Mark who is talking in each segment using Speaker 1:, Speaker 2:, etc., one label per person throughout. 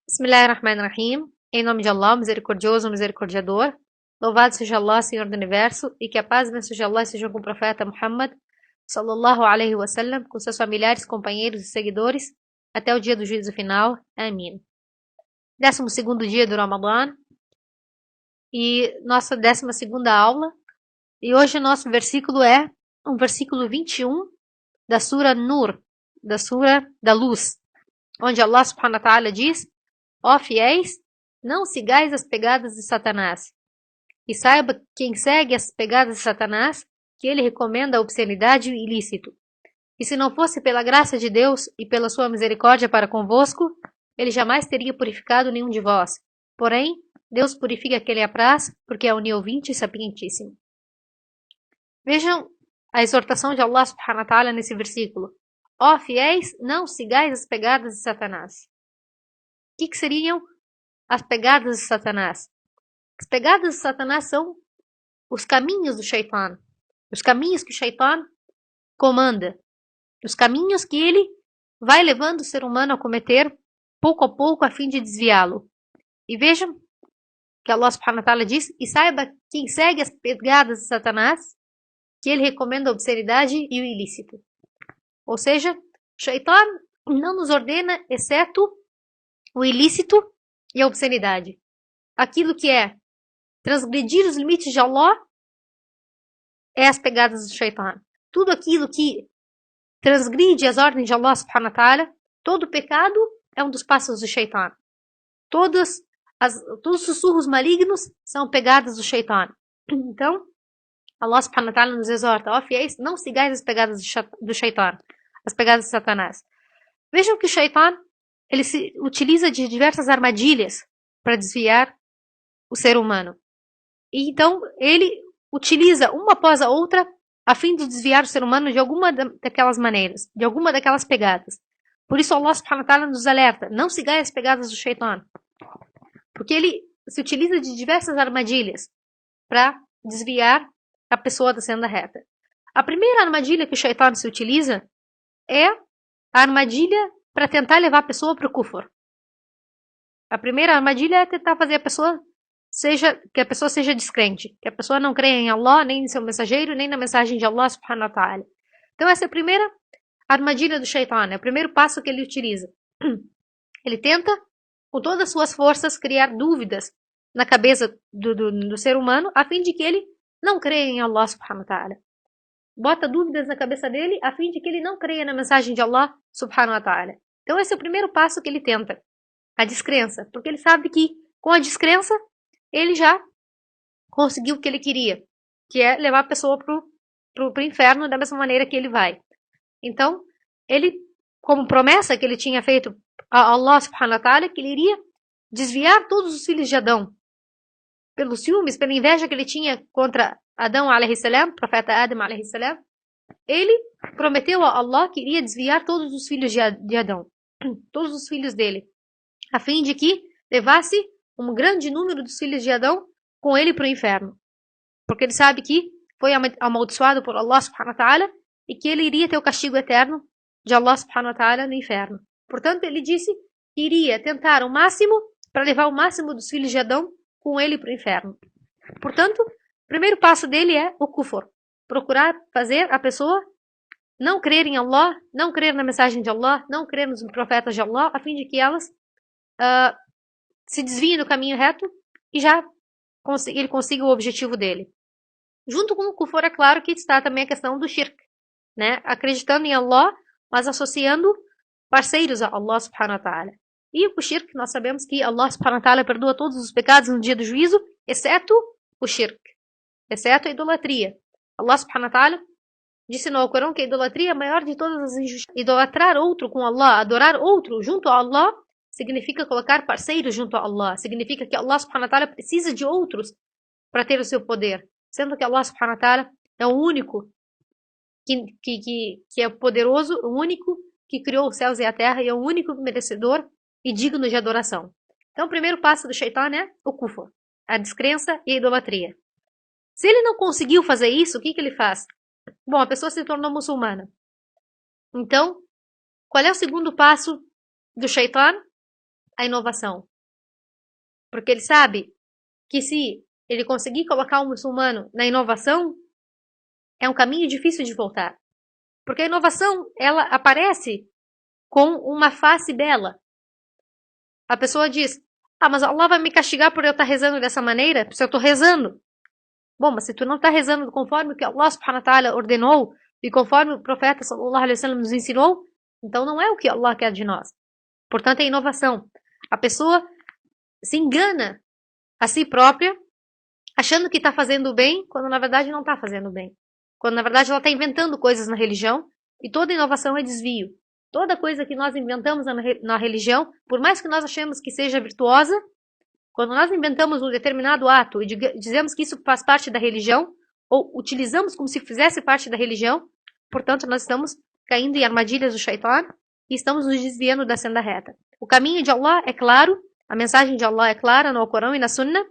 Speaker 1: Bismillahirrahmanirrahim. Em nome de Allah, misericordioso, misericordiador. Louvado seja Allah, Senhor do Universo, e que a paz e bênção de Allah sejam com o profeta Muhammad, sallallahu alaihi wasallam, com seus familiares, companheiros e seguidores, até o dia do juízo final. Amém. 12º dia do Ramadã e nossa 12ª aula. E hoje nosso versículo é um versículo 21 da Sura Nur, da Sura da Luz, onde Allah subhanahu wa ta'ala diz: Ó fiéis, não sigais as pegadas de Satanás. E saiba quem segue as pegadas de Satanás, que ele recomenda a obscenidade e o ilícito. E se não fosse pela graça de Deus e pela sua misericórdia para convosco, ele jamais teria purificado nenhum de vós. Porém, Deus purifica quem lhe apraz, porque é oniovinte e sapientíssimo. Vejam a exortação de Allah subhanahu wa ta'ala nesse versículo. Ó fiéis, não sigais as pegadas de Satanás. O que seriam as pegadas de Satanás? As pegadas de Satanás são os caminhos do Shaitan. Os caminhos que o Shaitan comanda. Os caminhos que ele vai levando o ser humano a cometer pouco a pouco a fim de desviá-lo. E vejam que Allah subhanahu wa ta'ala diz: e saiba quem segue as pegadas de Satanás, que ele recomenda a obscenidade e o ilícito. Ou seja, o Shaitan não nos ordena exceto o ilícito e a obscenidade. Aquilo que é transgredir os limites de Allah é as pegadas do Shaitan. Tudo aquilo que transgride as ordens de Allah subhanahu wa ta'ala, todo pecado é um dos passos do Shaitan. Todos os sussurros malignos são pegadas do Shaitan. Então, Allah subhanahu wa ta'ala nos exorta: ó fiéis, não sigais as pegadas do Shaitan, as pegadas de Satanás. Vejam que o Shaitan ele se utiliza de diversas armadilhas para desviar o ser humano. E então ele utiliza uma após a outra a fim de desviar o ser humano de alguma daquelas maneiras, de alguma daquelas pegadas. Por isso Allah subhanahu wa ta'ala nos alerta: não sigais as pegadas do Shaitan. Porque ele se utiliza de diversas armadilhas para desviar a pessoa da senda reta. A primeira armadilha que o Shaitan se utiliza é a armadilha para tentar levar a pessoa para o kufr. A primeira armadilha é tentar fazer que a pessoa seja descrente, que a pessoa não creia em Allah, nem em seu mensageiro, nem na mensagem de Allah subhanahu wa ta'ala. Então essa é a primeira armadilha do Shaitan, é o primeiro passo que ele utiliza. Ele tenta, com todas as suas forças, criar dúvidas na cabeça do ser humano, a fim de que ele não creia em Allah subhanahu wa ta'ala. Bota dúvidas na cabeça dele, a fim de que ele não creia na mensagem de Allah subhanahu wa ta'ala. Então esse é o primeiro passo que ele tenta, a descrença, porque ele sabe que com a descrença ele já conseguiu o que ele queria, que é levar a pessoa pro inferno da mesma maneira que ele vai. Então, ele, como promessa que ele tinha feito a Allah subhanahu wa ta'ala, que ele iria desviar todos os filhos de Adão, pelos ciúmes, pela inveja que ele tinha contra Adão alayhi salam, profeta Adam alayhi salam, ele prometeu a Allah que iria desviar todos os filhos de Adão, todos os filhos dele, a fim de que levasse um grande número dos filhos de Adão com ele para o inferno. Porque ele sabe que foi amaldiçoado por Allah subhanahu wa ta'ala e que ele iria ter o castigo eterno de Allah subhanahu wa ta'ala no inferno. Portanto, ele disse que iria tentar o máximo para levar o máximo dos filhos de Adão com ele para o inferno. Portanto, o primeiro passo dele é o kufr. Procurar fazer a pessoa não crer em Allah, não crer na mensagem de Allah, não crer nos profetas de Allah, a fim de que elas se desviem do caminho reto e já ele consiga o objetivo dele. Junto com o kufr, é claro que está também a questão do shirk, né? Acreditando em Allah, mas associando parceiros a Allah subhanahu wa ta'ala. E o shirk, nós sabemos que Allah subhanahu wa ta'ala perdoa todos os pecados no dia do juízo, exceto o shirk, exceto a idolatria. Allah subhanahu wa ta'ala disse no Alcorão que a idolatria é a maior de todas as injustiças. Idolatrar outro com Allah, adorar outro junto a Allah, significa colocar parceiros junto a Allah. Significa que Allah subhanahu wa ta'ala precisa de outros para ter o seu poder. Sendo que Allah subhanahu wa ta'ala é o único que é poderoso, o único que criou os céus e a terra e é o único merecedor e digno de adoração. Então o primeiro passo do Shaitan é o kufr, a descrença e a idolatria. Se ele não conseguiu fazer isso, o que ele faz? Bom, a pessoa se tornou muçulmana. Então, qual é o segundo passo do Shaitan? a inovação. Porque ele sabe que se ele conseguir colocar o muçulmano na inovação, é um caminho difícil de voltar. Porque a inovação, ela aparece com uma face bela. A pessoa diz, mas Allah vai me castigar por eu estar rezando dessa maneira? Se eu estou rezando. Bom, mas se tu não está rezando conforme o que Allah subhanahu wa ta'ala ordenou e conforme o profeta sallallahu alaihi wasallam nos ensinou, então não é o que Allah quer de nós. Portanto, é inovação. A pessoa se engana a si própria, achando que está fazendo o bem, quando na verdade não está fazendo o bem. Quando na verdade ela está inventando coisas na religião, e toda inovação é desvio. Toda coisa que nós inventamos na religião, por mais que nós achemos que seja virtuosa, quando nós inventamos um determinado ato e dizemos que isso faz parte da religião, ou utilizamos como se fizesse parte da religião, portanto nós estamos caindo em armadilhas do shaitan e estamos nos desviando da senda reta. O caminho de Allah é claro, a mensagem de Allah é clara no Corão e na Sunna,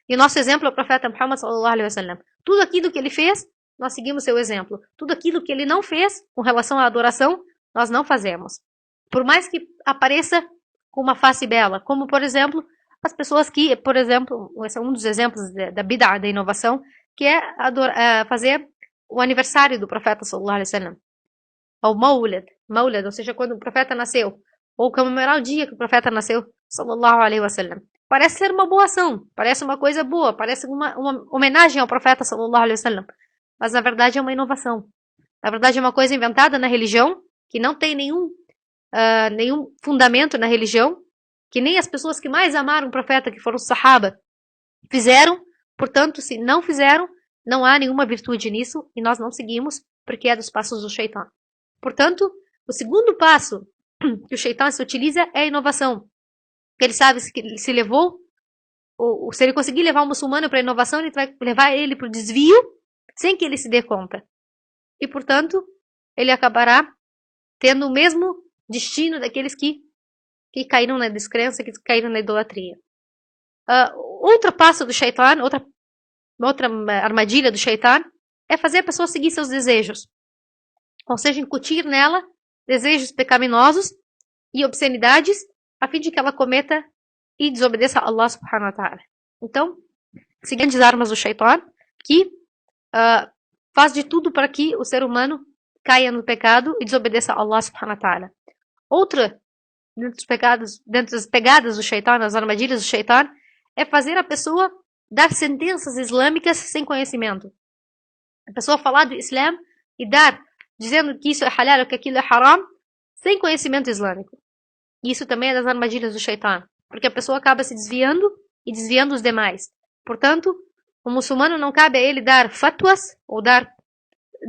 Speaker 1: e o nosso exemplo é o profeta Muhammad sallallahu alaihi wasallam. Tudo aquilo que ele fez, nós seguimos seu exemplo. Tudo aquilo que ele não fez com relação à adoração, nós não fazemos. Por mais que apareça com uma face bela, como por exemplo, as pessoas que, por exemplo, esse é um dos exemplos da bid'ah, da inovação, que é fazer o aniversário do profeta sallallahu alaihi wasallam. Ou Maulid, ou seja, quando o profeta nasceu, ou comemorar o dia que o profeta nasceu, sallallahu alaihi wasallam. Parece ser uma boa ação, parece uma coisa boa, parece uma homenagem ao profeta sallallahu alaihi wasallam, mas na verdade é uma inovação. Na verdade é uma coisa inventada na religião, que não tem nenhum fundamento na religião, que nem as pessoas que mais amaram o profeta, que foram os sahaba, fizeram. Portanto, se não fizeram, não há nenhuma virtude nisso, e nós não seguimos, porque é dos passos do shaitan. Portanto, o segundo passo que o shaitan se utiliza é a inovação. Ele sabe que se levou, ou se ele conseguir levar o muçulmano para a inovação, ele vai levar ele para o desvio, sem que ele se dê conta. E, portanto, ele acabará tendo o mesmo destino daqueles que caíram na descrença, que caíram na idolatria. Outro passo do shaitan, outra armadilha do shaitan, é fazer a pessoa seguir seus desejos. Ou seja, incutir nela desejos pecaminosos e obscenidades, a fim de que ela cometa e desobedeça a Allah subhanahu wa ta'ala. Então, seguintes armas do shaitan, que faz de tudo para que o ser humano caia no pecado e desobedeça a Allah subhanahu wa ta'ala. Outra, dentro das pegadas do shaitan, das armadilhas do shaitan, é fazer a pessoa dar sentenças islâmicas sem conhecimento. A pessoa falar do Islã e dizendo que isso é halal ou que aquilo é haram, sem conhecimento islâmico. Isso também é das armadilhas do shaitan, porque a pessoa acaba se desviando e desviando os demais. Portanto, o muçulmano não cabe a ele dar fatwas, ou dar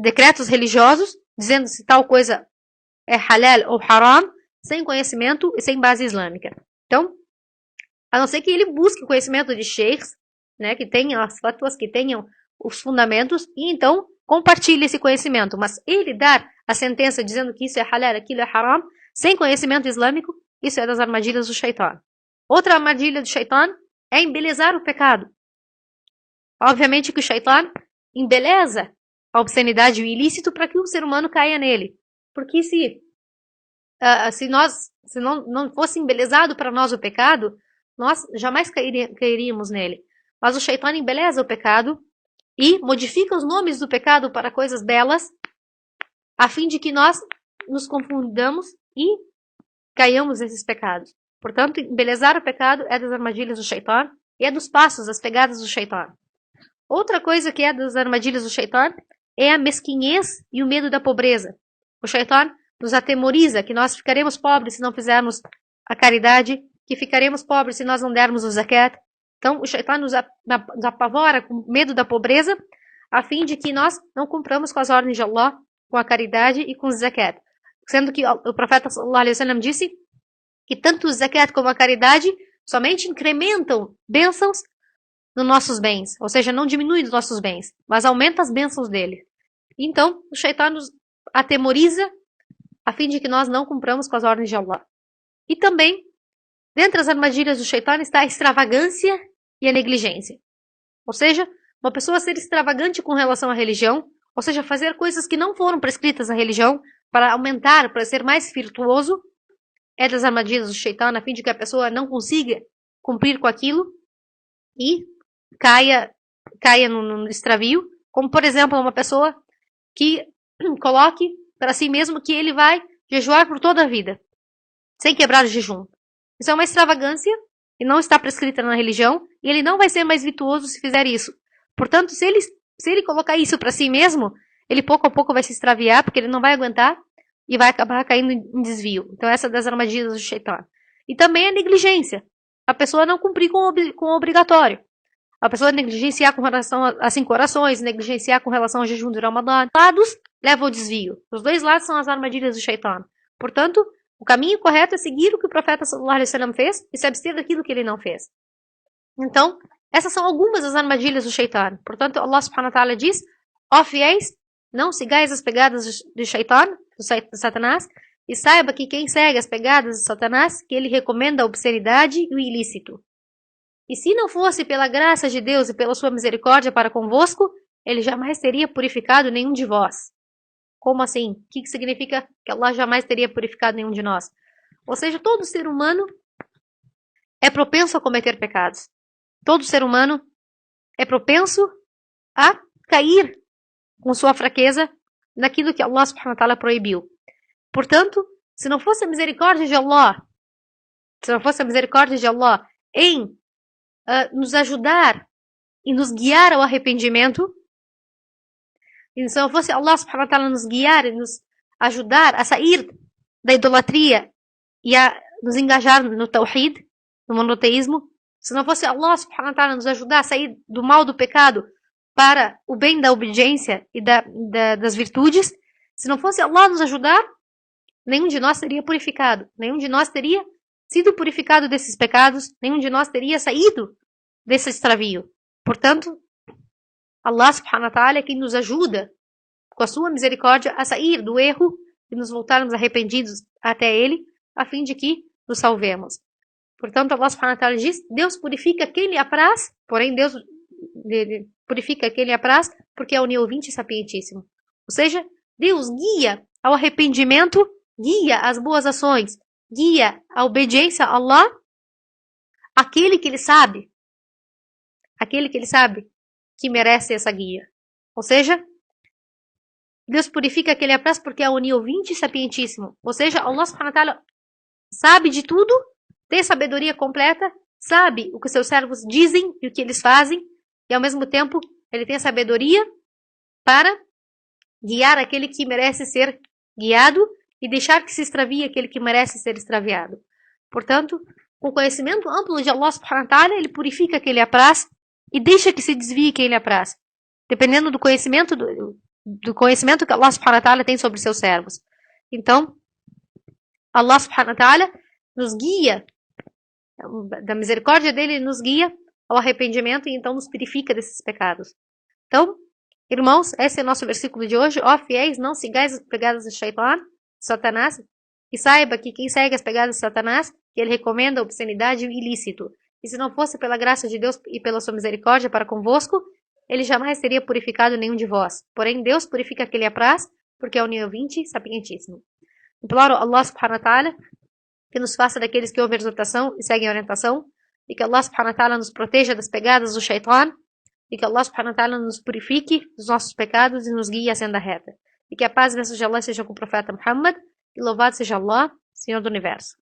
Speaker 1: decretos religiosos, dizendo se tal coisa é halal ou haram, sem conhecimento e sem base islâmica. Então, a não ser que ele busque o conhecimento de sheikhs, né, que tenham as fatwas, que tenham os fundamentos, e então compartilhe esse conhecimento. Mas ele dar a sentença dizendo que isso é halal, aquilo é haram, sem conhecimento islâmico, isso é das armadilhas do shaitan. Outra armadilha do shaitan é embelezar o pecado. Obviamente que o shaitan embeleza a obscenidade e o ilícito para que o ser humano caia nele. Porque se não fosse embelezado para nós o pecado, nós jamais cairíamos nele. Mas o shaitan embeleza o pecado e modifica os nomes do pecado para coisas belas, a fim de que nós nos confundamos e caiamos nesses pecados. Portanto, embelezar o pecado é das armadilhas do shaitan e é dos passos, das pegadas do shaitan. Outra coisa que é das armadilhas do shaitan é a mesquinhez e o medo da pobreza. O shaitan nos atemoriza que nós ficaremos pobres se não fizermos a caridade, que ficaremos pobres se nós não dermos o zakat. Então, o shaitan nos apavora com medo da pobreza, a fim de que nós não cumpramos com as ordens de Allah, com a caridade e com o zakat. Sendo que o profeta sallallahu alaihi wasallam disse que tanto o zakat como a caridade somente incrementam bênçãos nos nossos bens, ou seja, não diminui os nossos bens, mas aumenta as bênçãos dele. Então, o shaitan nos atemoriza a fim de que nós não cumpramos com as ordens de Allah. E também, dentre as armadilhas do shaitan está a extravagância e a negligência. Ou seja, uma pessoa ser extravagante com relação à religião, ou seja, fazer coisas que não foram prescritas na religião para aumentar, para ser mais virtuoso, é das armadilhas do Shaitan, a fim de que a pessoa não consiga cumprir com aquilo e caia no extravio, como por exemplo uma pessoa que coloque para si mesmo que ele vai jejuar por toda a vida, sem quebrar o jejum. Isso é uma extravagância e não está prescrita na religião, e ele não vai ser mais virtuoso se fizer isso. Portanto, se ele colocar isso para si mesmo, ele pouco a pouco vai se extraviar, porque ele não vai aguentar e vai acabar caindo em desvio. Então essa é das armadilhas do Shaitan. E também a negligência. A pessoa não cumprir com o obrigatório. A pessoa negligenciar com relação às 5 orações, negligenciar com relação ao jejum do Ramadã. Lados levam ao desvio. Os dois lados são as armadilhas do Shaitan. Portanto, o caminho correto é seguir o que o profeta sallallahu alaihi wasallam fez e se abster daquilo que ele não fez. Então, essas são algumas das armadilhas do Shaitan. Portanto, Allah subhanahu wa ta'ala diz: ó fiéis, não sigais as pegadas do Shaitan, do Satanás, e saiba que quem segue as pegadas de Satanás, que ele recomenda a obscenidade e o ilícito. E se não fosse pela graça de Deus e pela sua misericórdia para convosco, ele jamais teria purificado nenhum de vós. Como assim? O que significa que Allah jamais teria purificado nenhum de nós? Ou seja, todo ser humano é propenso a cometer pecados. Todo ser humano é propenso a cair com sua fraqueza naquilo que Allah subhanahu wa ta'ala proibiu. Portanto, se não fosse a misericórdia de Allah, em nos ajudar e nos guiar ao arrependimento, e se não fosse Allah subhanahu wa ta'ala nos guiar e nos ajudar a sair da idolatria e a nos engajar no tawhid, no monoteísmo, se não fosse Allah subhanahu wa ta'ala nos ajudar a sair do mal do pecado para o bem da obediência e das virtudes, se não fosse Allah nos ajudar, nenhum de nós seria purificado, nenhum de nós teria sido purificado desses pecados, nenhum de nós teria saído desse extravio. Portanto, Allah subhanahu wa ta'ala é quem nos ajuda, com a sua misericórdia, a sair do erro e nos voltarmos arrependidos até Ele, a fim de que nos salvemos. Portanto, Allah subhanahu wa ta'ala diz: Deus purifica quem lhe apraz, porém Deus purifica quem lhe apraz, porque é onisciente e sapientíssimo. Ou seja, Deus guia ao arrependimento, guia às boas ações, guia a obediência a Allah, aquele que ele sabe que merece essa guia. Ou seja, Deus purifica aquele apraz porque é onisciente e sapientíssimo. Ou seja, Allah subhanahu wa ta'ala sabe de tudo, tem sabedoria completa, sabe o que seus servos dizem e o que eles fazem, e ao mesmo tempo ele tem a sabedoria para guiar aquele que merece ser guiado e deixar que se extravie aquele que merece ser extraviado. Portanto, com o conhecimento amplo de Allah subhanahu wa ta'ala, ele purifica quem lhe apraz e deixa que se desvie quem lhe apraz, dependendo do conhecimento que Allah subhanahu wa ta'ala tem sobre seus servos. Então, Allah subhanahu wa ta'ala nos guia, da misericórdia dele, ele nos guia ao arrependimento e então nos purifica desses pecados. Então, irmãos, esse é o nosso versículo de hoje. Ó fiéis, não sigais as pegadas de Shaitan, Satanás, e saiba que quem segue as pegadas de Satanás, que ele recomenda a obscenidade e o ilícito. E se não fosse pela graça de Deus e pela sua misericórdia para convosco, ele jamais teria purificado nenhum de vós. Porém, Deus purifica aquele apraz, porque é onisciente, sapientíssimo. Imploro Allah subhanahu wa ta'ala que nos faça daqueles que ouvem a exortação e seguem a orientação, e que Allah subhanahu wa ta'ala nos proteja das pegadas do Shaitan, e que Allah subhanahu wa ta'ala nos purifique dos nossos pecados e nos guie à senda reta. E que a paz e a bênção de Allah seja com o profeta Muhammad, e louvado seja Allah, Senhor do Universo.